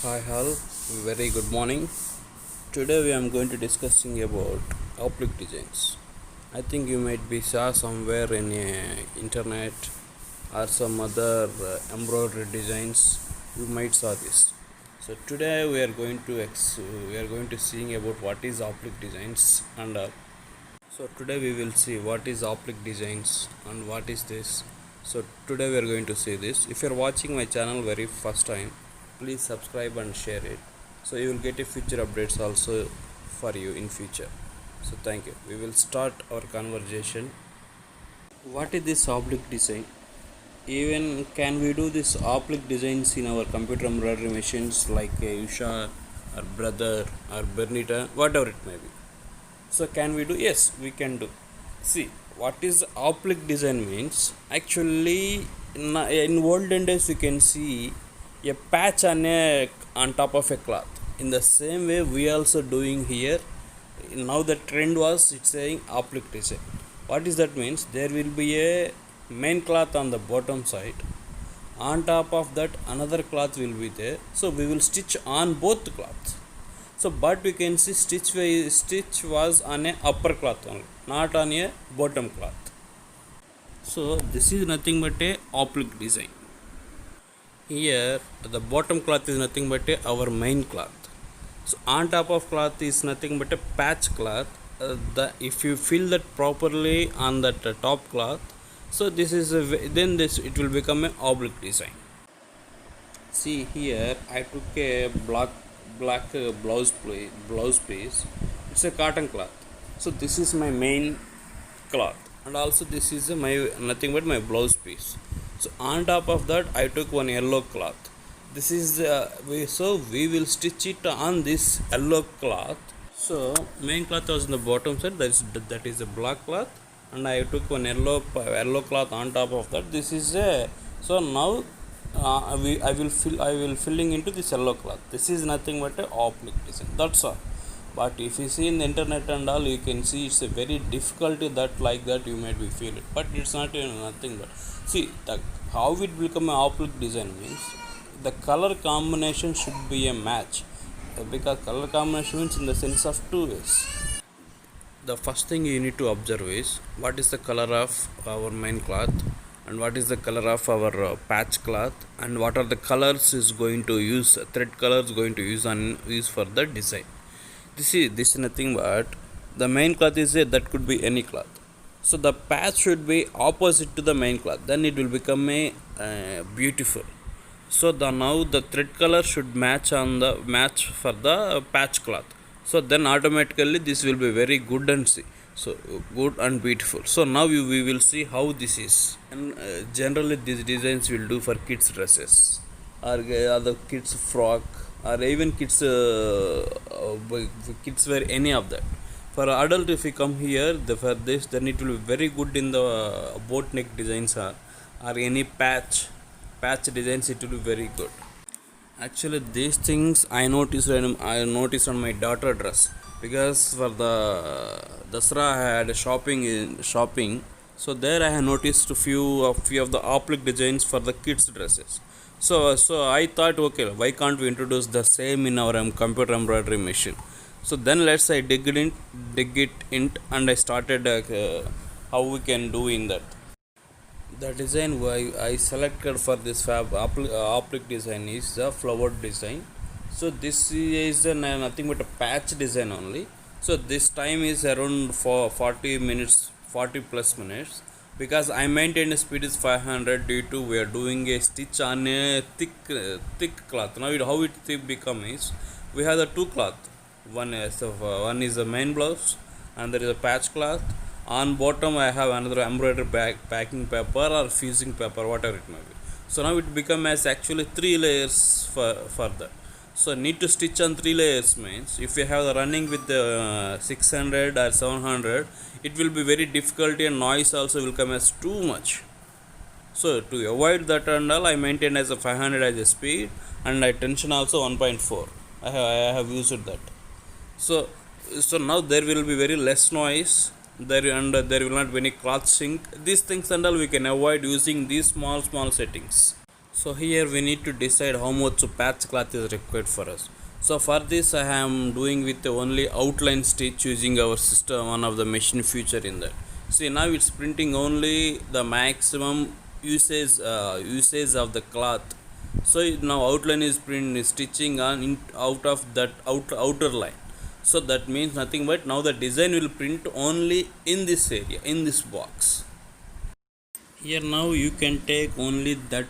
Hi all, very good morning. Today we am going to discussing about oblique designs. I think you might be saw somewhere in internet or some other embroidery designs. You might saw this. So today we are going to seeing about what is oblique designs and so today we will see what is oblique designs and what is this. So today we are going to see this. If you are watching my channel very first time, please subscribe and share it. So you will get a future updates also for you in future. So thank you. We will start our conversation. What is this oblique design? Even can we do this oblique designs in our computer embroidery machines like Usha or Brother or Bernita, whatever it may be. So can we do? Yes, we can do. See, what is oblique design means? Actually, in olden days we can see a patch on top of a cloth. In the same way, we also doing here. Now the trend was it's saying oblique design. What is that means? There will be a main cloth on the bottom side. On top of that, another cloth will be there. So we will stitch on both cloths. So but we can see stitch was on a upper cloth only, not on a bottom cloth. So this is nothing but a oblique design. Here the bottom cloth is nothing but our main cloth. So on top of cloth is nothing but a patch cloth. If you fill that properly on that top cloth, so this is then this it will become a oblique design. See here I took a black blouse piece. It's a cotton cloth. So this is my main cloth, and also this is my nothing but my blouse piece. So on top of that I took one yellow cloth. This is we will stitch it on this yellow cloth. So main cloth was in the bottom side, that is a black cloth, and I took one yellow cloth on top of that. This is a so now I will filling into this yellow cloth. This is nothing but a oblique design. That's all. But if you see in the internet and all, you can see it's a very difficulty that like that you might be feel it. But it's not nothing but see how it become an oblique design means the color combination should be a match, because color combination means in the sense of two ways. The first thing you need to observe is what is the color of our main cloth and what is the color of our patch cloth, and what are the colors is going to use, thread colors going to use for the design. This is nothing but the main cloth is that could be any cloth. So the patch should be opposite to the main cloth, then it will become a beautiful. So now the thread color should match for the patch cloth. So then automatically this will be very good and see. So good and beautiful. So now we will see how this is. And generally these designs will do for kids dresses or other kids frock or even kids wear any of that. For adult, if we come here for this, then it will be very good in the boat neck designs or any patch designs. It will be very good. Actually, these things I noticed on my daughter dress, because for the Dasra I had shopping. So there I have noticed a few of the oblique designs for the kids dresses. So I thought, okay, why can't we introduce the same in our computer embroidery machine? So then let's say dig it in, and I started how we can do in that. The design I selected for this oblique design is the flower design. So this is nothing but a patch design only. So this time is around for 40 minutes, 40 plus minutes, because I maintain a speed is 500 due to we are doing a stitch on a thick cloth. Now how it thick become is we have the two cloth. One is the main blouse and there is a patch cloth. On bottom I have another embroidery packing paper or fusing paper, whatever it may be. So now it become as actually 3 layers for that. So need to stitch on 3 layers means if you have the running with the 600 or 700, it will be very difficult and noise also will come as too much. So to avoid that and all, I maintain as a 500 as a speed, and I tension also 1.4. I have used that. So now there will be very less noise there, and there will not be any cloth sink. These things and all we can avoid using these small settings. So here we need to decide how much patch cloth is required for us. So for this I am doing with only outline stitch using our system, one of the machine feature in that. See, now it's printing only the maximum usage of the cloth. So now outline is print stitching on out of that outer line. So that means nothing but now the design will print only in this area, in this box. Here now you can take only that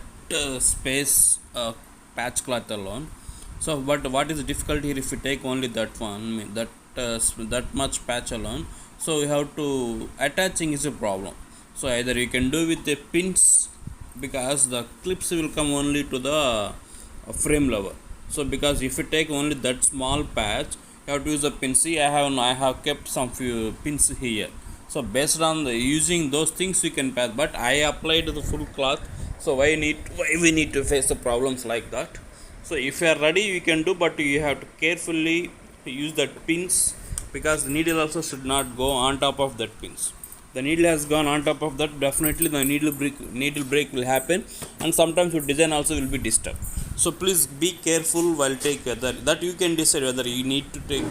space patch cloth alone. So but what is difficult here, if you take only that one, that much patch alone, so we have to attaching is a problem. So either you can do with the pins, because the clips will come only to the frame level. So because if you take only that small patch, you have to use a pin. See, I have kept some few pins here. So based on the using those things we can pass, but I applied the full cloth. So why we need to face the problems like that? So if you are ready you can do, but you have to carefully use that pins, because the needle also should not go on top of that pins. The needle has gone on top of that, definitely the needle break will happen, and sometimes your design also will be disturbed. So please be careful while take that you can decide whether you need to take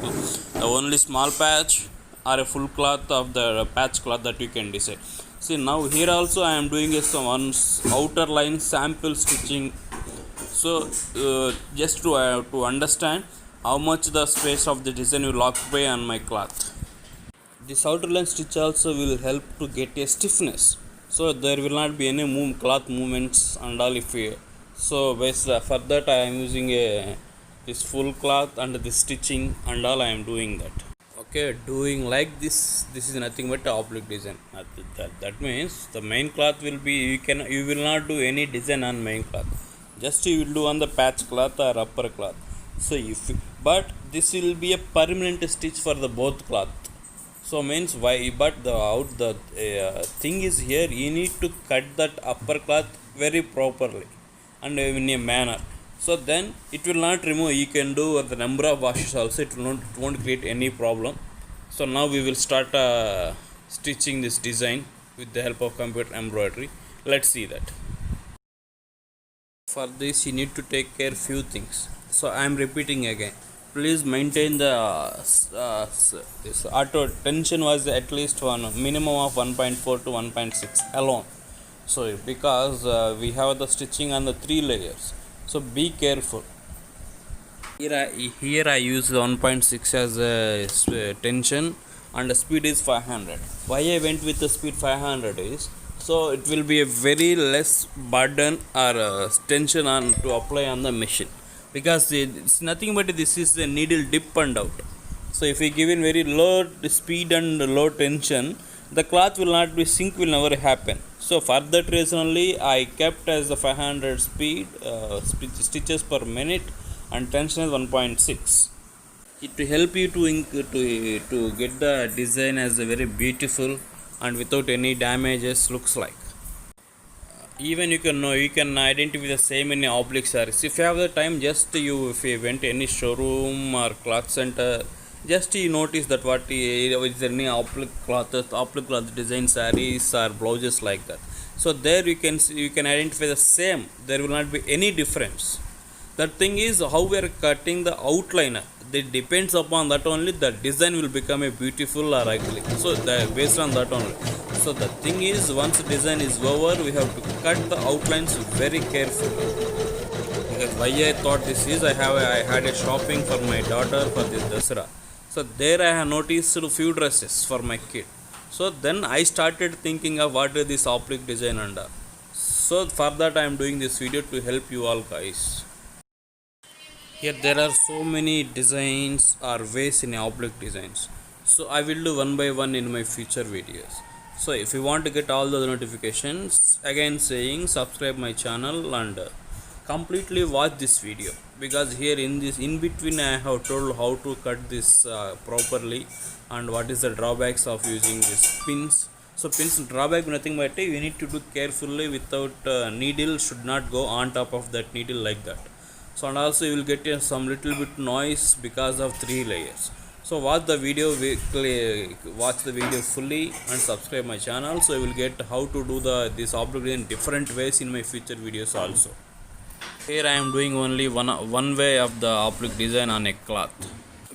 only small patch or a full cloth of the patch cloth, that you can decide. See, now here also I am doing some outer line sample stitching. So just to understand how much the space of the design will occupy on my cloth. This outer line stitch also will help to get a stiffness, so there will not be any cloth movements and all. If we, so based for that I am using this full cloth and this stitching and all I am doing that. Okay, doing like this is nothing but a oblique design. That means the main cloth will be, you will not do any design on main cloth, just you will do on the patch cloth or upper cloth. So but this will be a permanent stitch for the both cloth. So means why, but the thing is here, you need to cut that upper cloth very properly and in a manner. So then it will not remove. You can do the number of washes also, it won't create any problem. So now we will start stitching this design with the help of computer embroidery. Let's see that. For this you need to take care few things. So I am repeating again, please maintain the this auto tension was at least one minimum of 1.4 to 1.6 alone. So because we have the stitching on the 3 layers, so be careful. Here I use 1.6 as a tension, and the speed is 500. Why I went with the speed 500 is, so it will be a very less burden or tension on to apply on the machine, because it's nothing but this is the needle dip and out. So if we give in very low speed and low tension, the cloth will not be sink, will never happen. So for that reason only I kept as the 500 speed stitches per minute, and tension is 1.6. It will help you to get the design as a very beautiful and without any damages looks like. Even you can identify the same in oblique sarees. If you have the time, just if you went any showroom or cloth center, just you notice that what is there any oblique cloth design sarees or blouses like that. So there you can identify the same. There will not be any difference. That thing is how we are cutting the outliner. That depends upon that only the design will become a beautiful or ugly. So based on that only. So the thing is, once the design is over, we have to cut the outlines very carefully. Because why I thought this is, I had a shopping for my daughter for this Dasara. So there I have noticed a few dresses for my kid. So then I started thinking of what is this oblique design under. So for that I am doing this video to help you all guys. Here there are so many designs or ways in oblique designs. So I will do one by one in my future videos. So if you want to get all the notifications, again saying subscribe my channel and completely watch this video, because here in between I have told how to cut this properly and what is the drawbacks of using these pins. So pins drawback nothing but you need to do carefully without needle should not go on top of that needle like that. So and also you will get some little bit noise because of 3 layers. So watch the video fully and subscribe my channel, so you will get how to do this oblique in different ways in my future videos also. Here I am doing only one way of the oblique design on a cloth,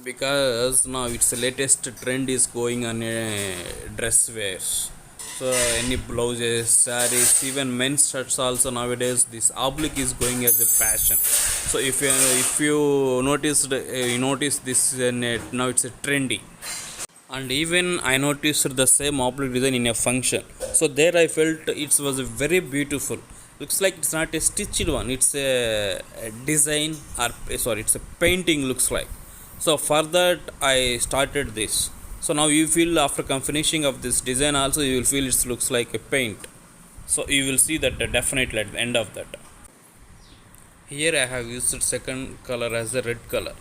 because now it's the latest trend is going on a dress wears. So any blouses, sarees, even men's shirts also nowadays this oblique is going as a fashion. So if you noticed, you notice this in now it's a trendy. And even I noticed the same oblique design in a function. So there I felt it was very beautiful. Looks like it's not a stitched one, it's a design, or sorry, it's a painting looks like. So for that I started this. So now you feel after finishing of this design also you will feel it looks like a paint. So you will see that definitely at the end of that. Here I have used second color as a red color.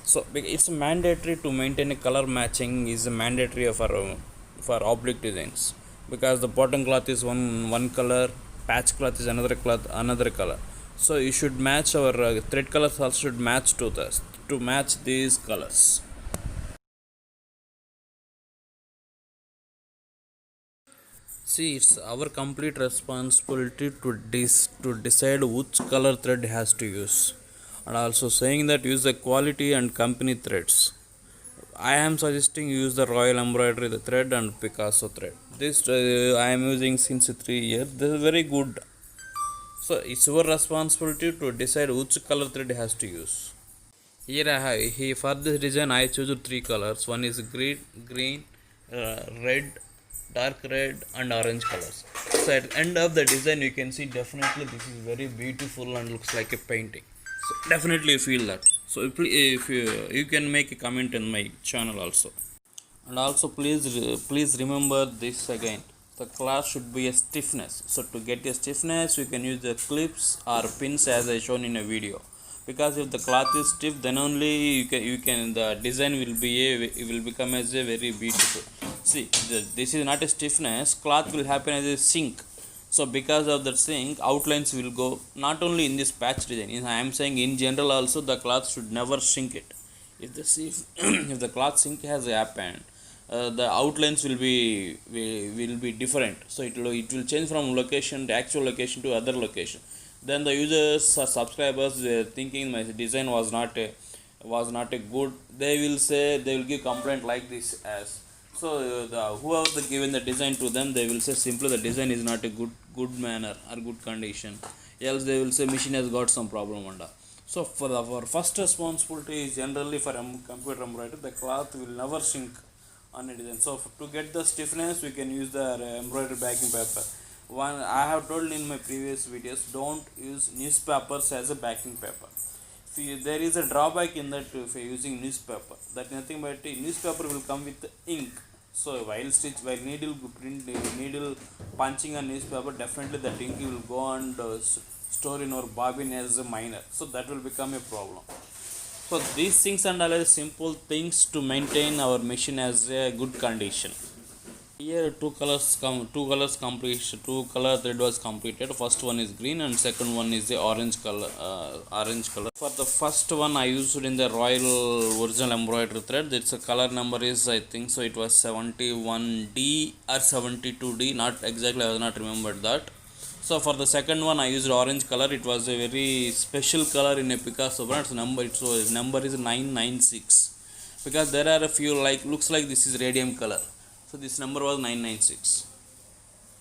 So it's mandatory to maintain a color matching is mandatory for oblique designs, because the bottom cloth is one color, patch cloth is another cloth another color. So you should match our thread colors also should match to match these colors. See, it's our complete responsibility to decide which color thread has to use, and also saying that use the quality and company threads. I am suggesting use the Royal Embroidery the thread and Picasso thread. This I am using since 3 years. This is very good. So it's your responsibility to decide which color thread has to use. Here I have for this design I choose three colors. One is green, red, dark red, and orange colors. So at the end of the design you can see definitely this is very beautiful and looks like a painting. So definitely feel that. So if you can make a comment on my channel also. And also please remember this again, the cloth should be a stiffness. So to get a stiffness you can use the clips or pins as I shown in a video, because if the cloth is stiff then only you can the design will become as a very beautiful. See, this is not a stiffness, cloth will happen as a sink. So because of that sink outlines will go not only in this patch design, I am saying in general also the cloth should never sink it. If the if the cloth sink has happened, the outlines will be different. So it will change from location to actual location to other location. Then the users or subscribers thinking my design was not a good, they will say, they will give complaint like this as. So the whoever given the design to them, they will say simply the design is not a good manner or good condition, else they will say machine has got some problem and all. So for our first responsibility is generally for computer embroidery, the cloth will never sink on a design. So to get the stiffness we can use the embroidery backing paper. One I have told in my previous videos, don't use newspapers as a backing paper. There is a drawback in that if you're using newspaper, that nothing but newspaper will come with ink. So while needle punching a newspaper, definitely that ink will go and store in our bobbin as a minor, so that will become a problem. So these things and all are simple things to maintain our machine as a good condition. Here two colors completion, two color thread was completed. First one is green and second one is the orange color. For the first one I used in the Royal original embroidery thread. Its color number is, I think so, it was 71D or 72D. Not exactly, I was not remembered that. So for the second one I used orange color. It was a very special color in a Picasso brand. Its number is 996, because there are a few like looks like this is radium color. So this number was 996.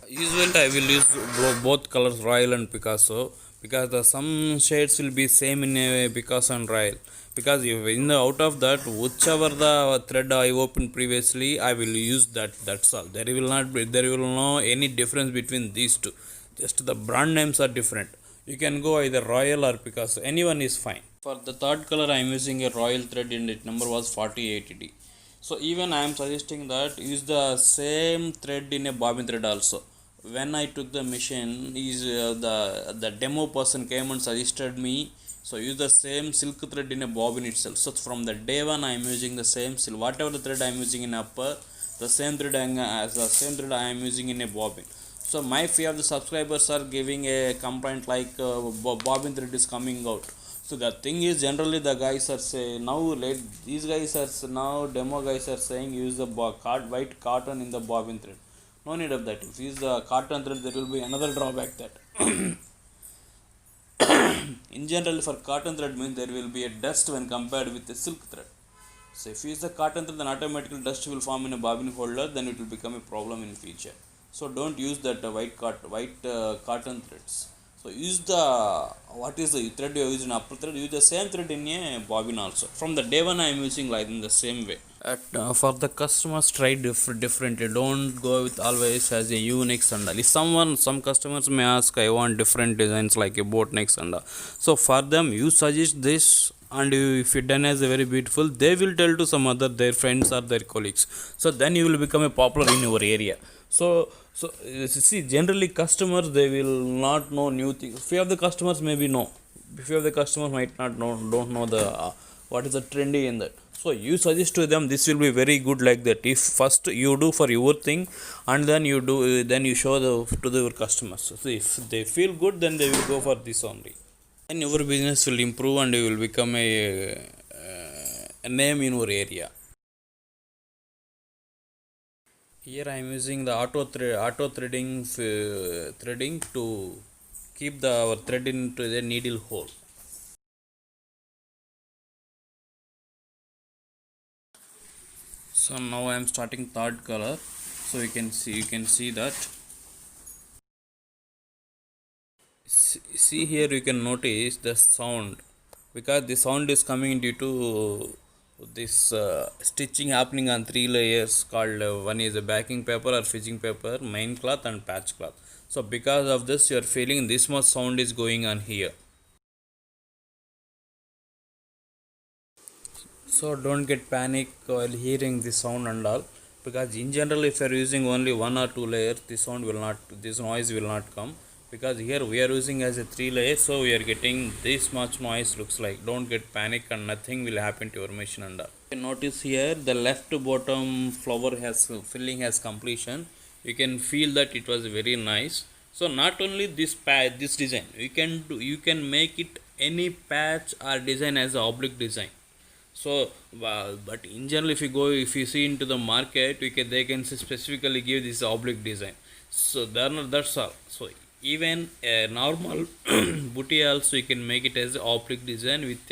Usually I will use both colors, Royal and Picasso, because the some shades will be same in a Picasso and Royal. Because if in the out of that, whichever the thread I opened previously, I will use that. That's all. There will no any difference between these two. Just the brand names are different. You can go either Royal or Picasso. Anyone is fine. For the third color, I am using a Royal thread, and its number was 4080D. So even I am suggesting that use the same thread in a bobbin thread also. When I took the machine, the demo person came and suggested me, so use the same silk thread in a bobbin itself. So from the day one I am using the same silk, whatever the thread I am using in upper, the same thread I am using in a bobbin. So my few of the subscribers are giving a complaint like bobbin thread is coming out. So the thing is, generally the guys are saying these guys are now demo guys are saying use the white cotton in the bobbin thread. No need of that. If you use the cotton thread, there will be another drawback that In general, for cotton thread means there will be a dust when compared with the silk thread. So if you use the cotton thread, then automatically dust will form in a bobbin holder, then it will become a problem in future. So don't use that white cotton threads. So use the what is the thread you are using upper thread, use the same thread in a bobbin also. From the day one I am using like in the same way. For the customers, try differently. Don't go with always as a unique sandal. If some customers may ask, I want different designs like a boat neck sandal. So for them, you suggest this, and if you done as a very beautiful, they will tell to some other their friends or their colleagues. So then you will become a popular in your area. See, generally customers they will not know new things. Few of the customers maybe know. Few of the customers might not know, don't know the what is the trendy in that. So you suggest to them this will be very good like that. If first you do for your thing and then you do, then you show to your customers. So if they feel good, then they will go for this only. Then your business will improve and you will become a name in your area. Here I am using the auto threading to keep our thread into the needle hole. So now I am starting third color. So you can see that. See here you can notice the sound, because the sound is coming due to this stitching happening on 3 layers called one is a backing paper or fitting paper, main cloth and patch cloth. So because of this you are feeling this much sound is going on here. So don't get panic while hearing the sound and all, because in general if you are using only 1 or 2 layers, this noise will not come, because here we are using as a 3 layers, so we are getting this much noise looks like. Don't get panic and nothing will happen to your machine and all. You can notice here the left bottom flower has filling has completion. You can feel that it was very nice. So not only this design, you can make it any patch or design as a oblique design. So but in general if you see into the market, they can specifically give this oblique design. So that's all. So even a normal booty also you can make it as oblique design with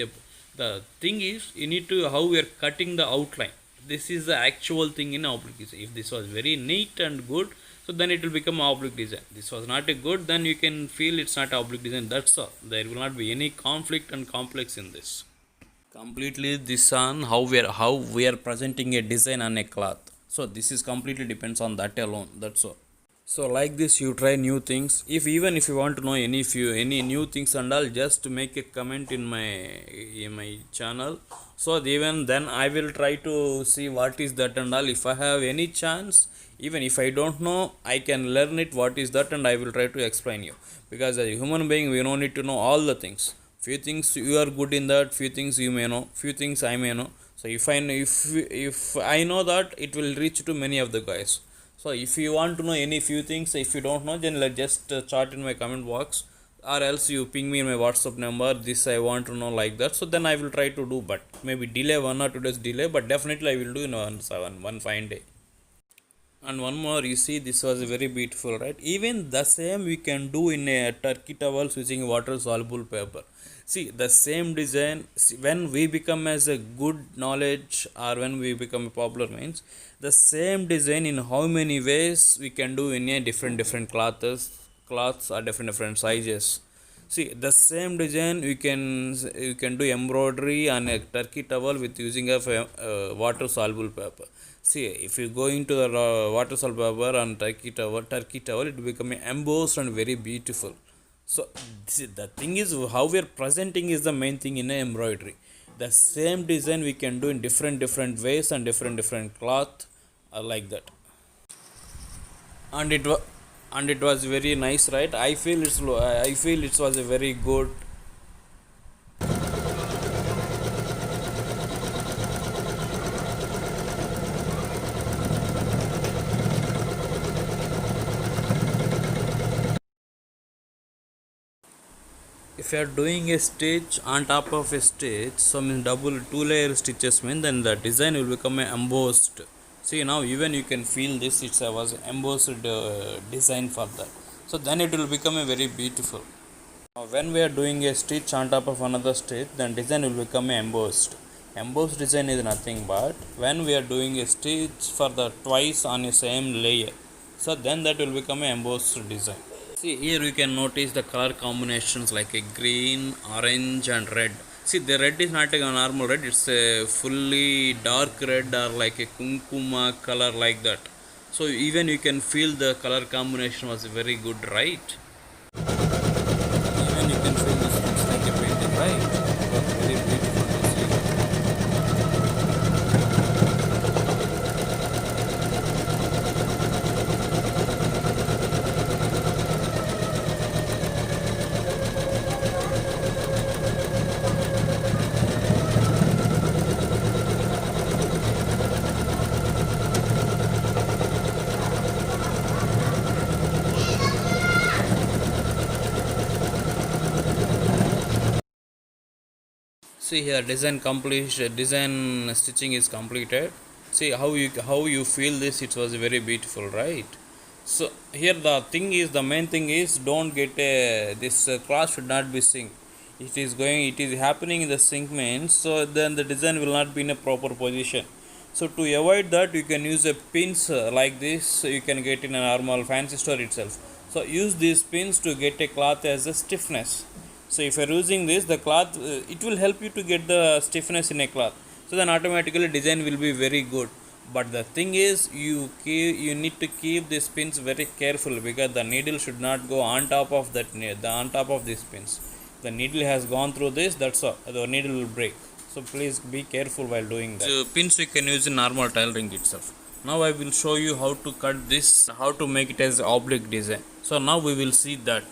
the thing is you need to how we are cutting the outline. This is the actual thing in oblique design. If this was very neat and good, so then it will become oblique design. This was not a good, then you can feel it's not oblique design. That's all. There will not be any conflict and complex in this. Completely this on how we are presenting a design on a cloth. So this is completely depends on that alone. That's all. So like this you try new things. If you want to know any new things and all, just make a comment in my channel. So even then I will try to see what is that and all. If I have any chance, even if I don't know, I can learn it what is that and I will try to explain you, because as a human being we don't need to know all the things. Few things you are good in that, few things you may know, few things I may know. So if I know that, it will reach to many of the guys. So if you want to know any few things, if you don't know, then just chat in my comment box, or else you ping me in my WhatsApp number, this I want to know like that. So then I will try to do, but maybe delay 1 or 2 days delay, but definitely I will do in one fine day. And one more, you see this was very beautiful, right? Even the same we can do in a turkey towels using water soluble paper. See the same design. See, when we become as a good knowledge or when we become a popular means, the same design in how many ways we can do in a different cloths or different sizes. See the same design you can do embroidery on a turkey towel with using a water soluble paper. See, if you go into the water soluble paper on turkey towel, it will become embossed and very beautiful. So the thing is how we are presenting is the main thing in a embroidery. The same design we can do in different ways and different cloth like that. And it was very nice, right? I feel it was a very good. If you are doing a stitch on top of a stitch, so means double 2 layer stitches mean, then the design will become a embossed. See now even you can feel this, it was embossed design for that. So then it will become a very beautiful. Now When we are doing a stitch on top of another stitch, then design will become embossed. Embossed design is nothing but when we are doing a stitch for the twice on a same layer, so then that will become an embossed design. See here you can notice the color combinations like a green, orange and red. See the red is not a normal red, it's a fully dark red or like a kumkuma color like that. So even you can feel the color combination was very good, right? Even you can feel this looks like a painting, right? It was very beautiful to see. See here design design stitching is completed. See how you feel this, it was very beautiful, right? So here the thing is, the main thing is don't get this cloth should not be sink. It is happening in the sink means, so then the design will not be in a proper position. So to avoid that, you can use a pins like this. So you can get in a normal fancy store itself. So use these pins to get a cloth as a stiffness. So if you're using this, the cloth it will help you to get the stiffness in a cloth. So then automatically design will be very good. But the thing is, you need to keep these pins very careful, because the needle should not go on top of on top of these pins. The needle has gone through this, that's all, the needle will break. So please be careful while doing that. So pins we can use in normal tailoring itself. Now I will show you how to cut this, how to make it as oblique design. So now we will see that.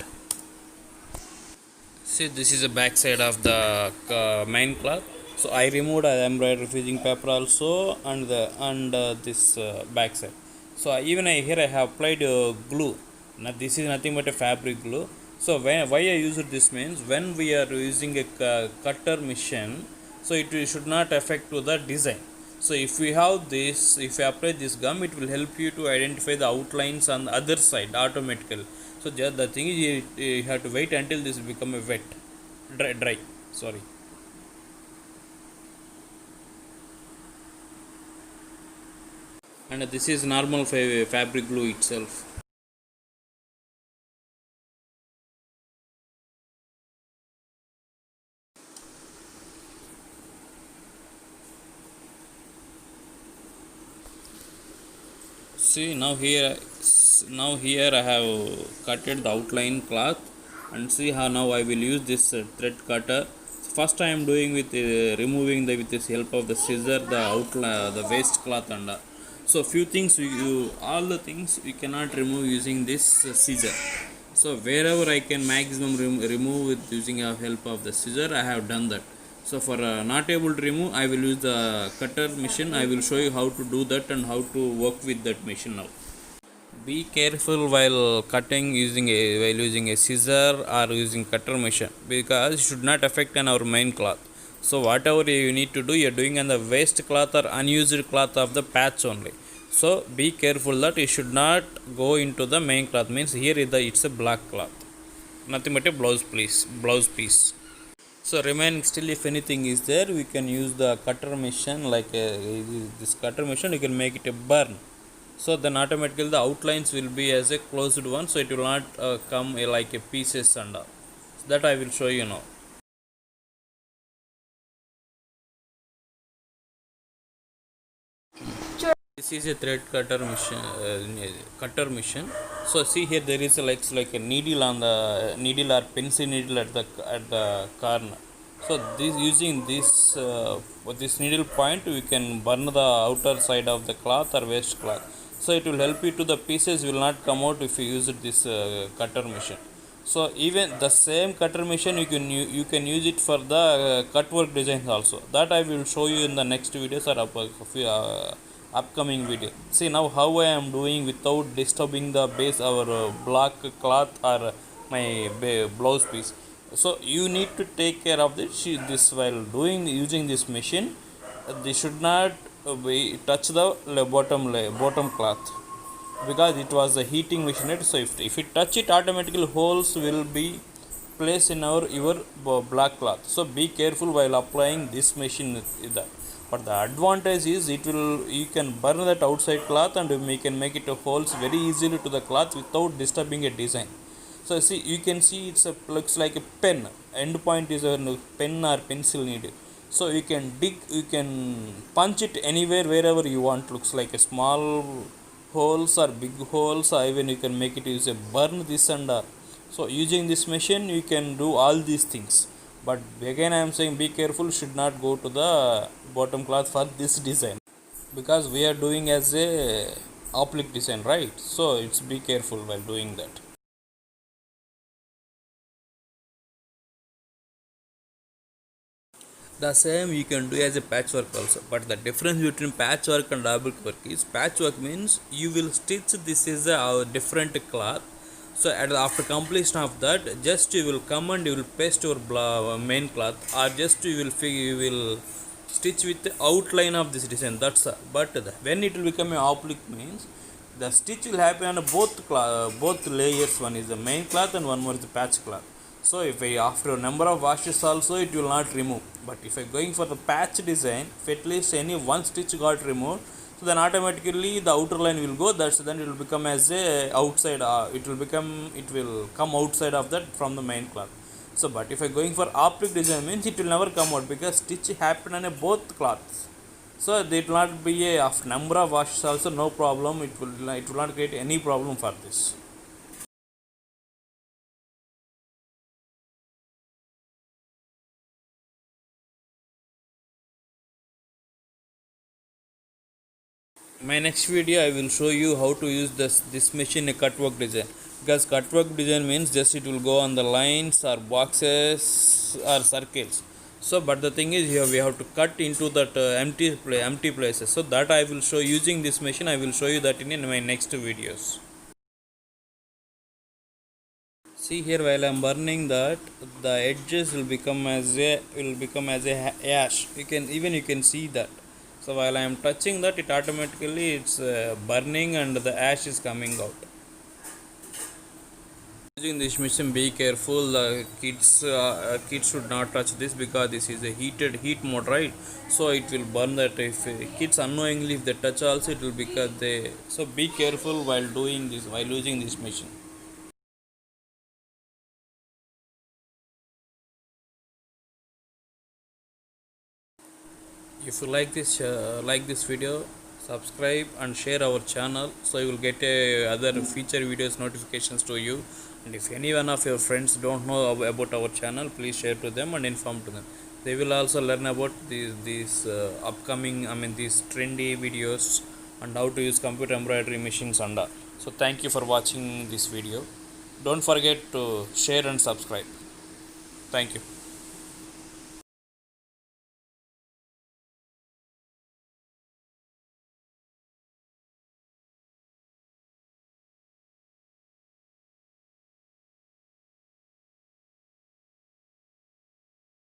See, this is the back side of the main cloth. So I removed embroidery fusing paper also, and this back side. So here I have applied glue. Now this is nothing but a fabric glue. So why I use this means, when we are using a cutter machine, so it should not affect to the design. So if we have this, if you apply this gum, it will help you to identify the outlines on the other side automatically. So just the thing is, you have to wait until this become a dry. Sorry. And this is normal fabric glue itself. See now here I have cutted the outline cloth, and see how now I will use this thread cutter. First I am doing with removing with this help of the scissor the outline, the waste cloth, and so few things all the things we cannot remove using this scissor. So wherever I can maximum remove with using the help of the scissor, I have done that. So for not able to remove, I will use the cutter machine. I will show you how to do that and how to work with that machine now. Be careful while cutting while using a scissor or using cutter machine, because it should not affect on our main cloth. So whatever you need to do, you are doing on the waste cloth or unused cloth of the patch only. So be careful that it should not go into the main cloth. Means here it's a black cloth, nothing but a blouse piece. So remaining still, if anything is there, we can use the cutter machine, like this cutter machine, you can make it a burn. So then automatically the outlines will be as a closed one, so it will not come like a pieces and all. So that I will show you now. This is a thread cutter machine. So see here there is like a needle on the needle or pencil needle at the corner. So using this needle point, we can burn the outer side of the cloth or waste cloth. So it will help you to the pieces will not come out if you use this cutter machine. So even the same cutter machine, you can use it for the cut work designs also. That I will show you in the next videos or upcoming video. See now how I am doing without disturbing the base our black cloth or my blouse piece. So you need to take care of this while using this machine. They should not touch the bottom cloth, because it was a heating machine. So if it touch it, automatically holes will be place in your black cloth. So be careful while applying this machine with that. But the advantage is it will, you can burn that outside cloth and you can make it holes very easily to the cloth without disturbing a design. So see, you can see it's a looks like a pen. End point is a pen or pencil needed. So you can dig, you can punch it anywhere wherever you want. Looks like a small holes or big holes, or even you can make it use a burn this and so using this machine you can do all these things. But again I am saying be careful, should not go to the bottom cloth for this design, because we are doing as a oblique design, right? So it's be careful while doing that. The same you can do as a patchwork also, but the difference between patchwork and oblique work is patchwork means you will stitch this is a different cloth. So after completion of that, just you will come and you will paste your main cloth, or just you will stitch with the outline of this design. That's but when it will become a oblique means the stitch will happen on both layers. One is the main cloth and one more is the patch cloth. So if I after a number of washes also it will not remove. But if I going for the patch design, if at least any one stitch got removed, so then automatically the outer line will go. That's then it will become as a outside. It will come outside of that from the main cloth. So but if I going for oblique design means it will never come out, because stitch happen on a both cloths. So it will not be a of number of washes also no problem. It will not create any problem for this. My next video I will show you how to use this machine in a cut work design, because cut work design means just it will go on the lines or boxes or circles. So but the thing is here we have to cut into that empty places. So that I will show using this machine. I will show you that in my next videos. See here, while I am burning that, the edges will become as a ash. You can see that. So while I am touching that, it automatically it's burning and the ash is coming out. Using this machine, be careful. The kids should not touch this, because this is a heat mode, right? So it will burn that. If kids unknowingly if they touch also, it will because they. So be careful while doing this, while using this machine. If you like this video, subscribe and share our channel, so you will get other feature videos notifications to you. And if any one of your friends don't know about our channel, please share to them and inform to them. They will also learn about these upcoming, these trendy videos and how to use computer embroidery machines and all. So thank you for watching this video. Don't forget to share and subscribe. Thank you.